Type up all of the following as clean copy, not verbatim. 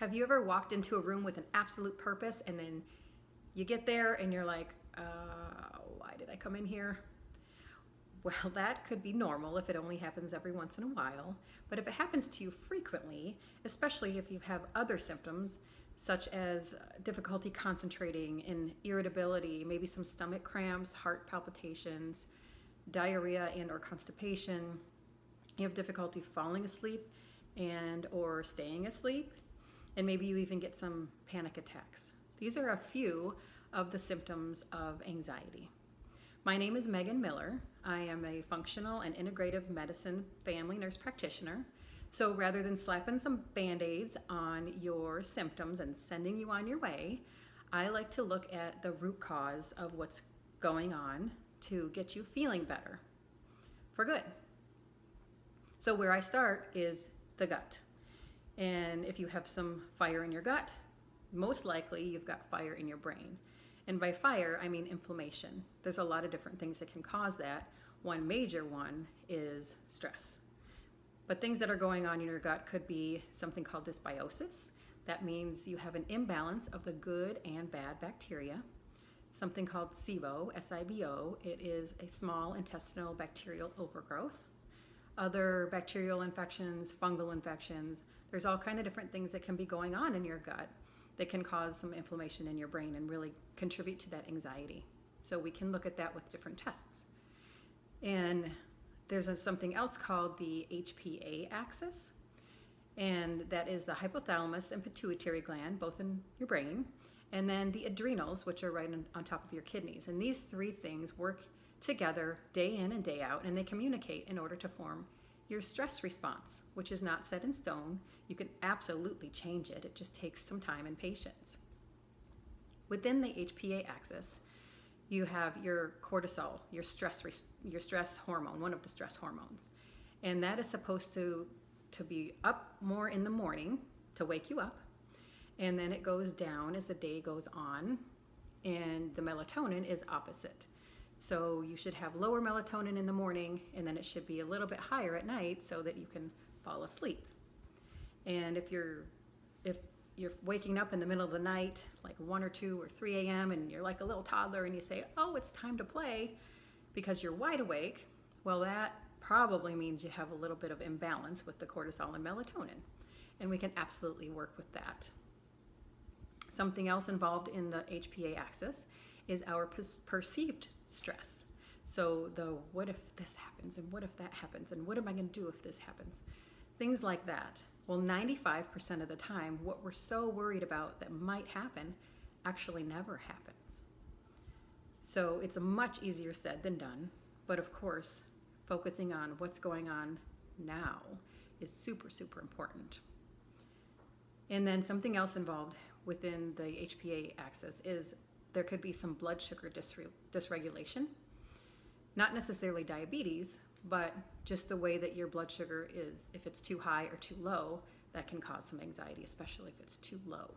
Have you ever walked into a room with an absolute purpose and then you get there and you're like, why did I come in here? Well, that could be normal if it only happens every once in a while. But if it happens to you frequently, especially if you have other symptoms such as difficulty concentrating and irritability, maybe some stomach cramps, heart palpitations, diarrhea and or constipation, you have difficulty falling asleep and or staying asleep, and maybe you even get some panic attacks. These are a few of the symptoms of anxiety. My name is Megan Miller. I am a functional and integrative medicine family nurse practitioner. So rather than slapping some Band-Aids on your symptoms and sending you on your way, I like to look at the root cause of what's going on to get you feeling better for good. So where I start is the gut. And if you have some fire in your gut, most likely you've got fire in your brain. And by fire, I mean inflammation. There's a lot of different things that can cause that. One major one is stress. But things that are going on in your gut could be something called dysbiosis. That means you have an imbalance of the good and bad bacteria. Something called SIBO, S-I-B-O. It is a small intestinal bacterial overgrowth. Other bacterial infections, fungal infections. There's all kind of different things that can be going on in your gut that can cause some inflammation in your brain and really contribute to that anxiety. So we can look at that with different tests. And there's something else called the HPA axis, and that is the hypothalamus and pituitary gland, both in your brain, and then the adrenals, which are right on top of your kidneys. And these three things work together day in and day out, and they communicate in order to form your stress response, which is not set in stone. You can absolutely change it. It just takes some time and patience. Within the HPA axis, you have your cortisol, your stress hormone, one of the stress hormones. And that is supposed to be up more in the morning to wake you up. And then it goes down as the day goes on. And the melatonin is opposite. So you should have lower melatonin in the morning, and then it should be a little bit higher at night so that you can fall asleep. And if you're waking up in the middle of the night, like 1 or 2 or 3 a.m., and you're like a little toddler and you say, oh, it's time to play because you're wide awake, well, that probably means you have a little bit of imbalance with the cortisol and melatonin. And we can absolutely work with that. Something else involved in the HPA axis is our perceived stress. So the what if this happens, and what if that happens, and what am I going to do if this happens? Things like that. Well, 95% of the time, what we're so worried about that might happen actually never happens. So it's much easier said than done. But of course, focusing on what's going on now is super, super important. And then something else involved within the HPA axis is there could be some blood sugar dysregulation. Not necessarily diabetes, but just the way that your blood sugar is. If it's too high or too low, that can cause some anxiety, especially if it's too low.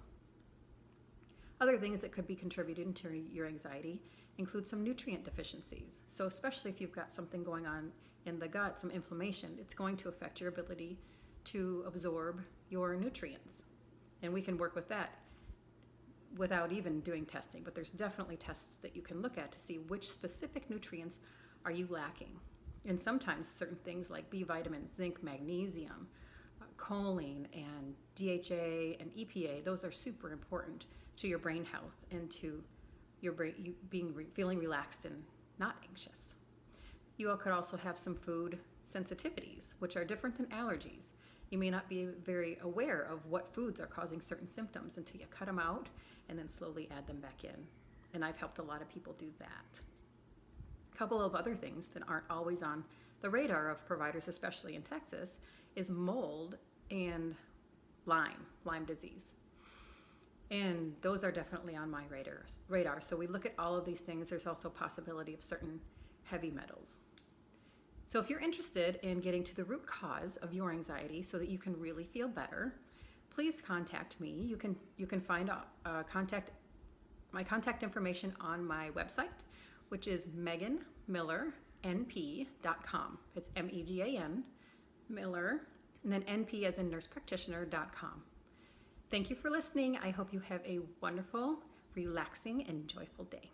Other things that could be contributing to your anxiety include some nutrient deficiencies. So especially if you've got something going on in the gut, some inflammation, it's going to affect your ability to absorb your nutrients. And we can work with that without even doing testing, but there's definitely tests that you can look at to see which specific nutrients are you lacking. And sometimes certain things like B vitamins, zinc, magnesium, choline, and DHA and EPA, those are super important to your brain health and to your brain feeling relaxed and not anxious. You all could also have some food sensitivities, which are different than allergies. You may not be very aware of what foods are causing certain symptoms until you cut them out and then slowly add them back in. And I've helped a lot of people do that. A couple of other things that aren't always on the radar of providers, especially in Texas, is mold and Lyme disease. And those are definitely on my radar. So we look at all of these things. There's also a possibility of certain heavy metals. So if you're interested in getting to the root cause of your anxiety so that you can really feel better, please contact me. You can find my contact information on my website, which is meganmillernp.com. It's MEGAN, Miller, and then NP as in nursepractitioner.com. Thank you for listening. I hope you have a wonderful, relaxing, and joyful day.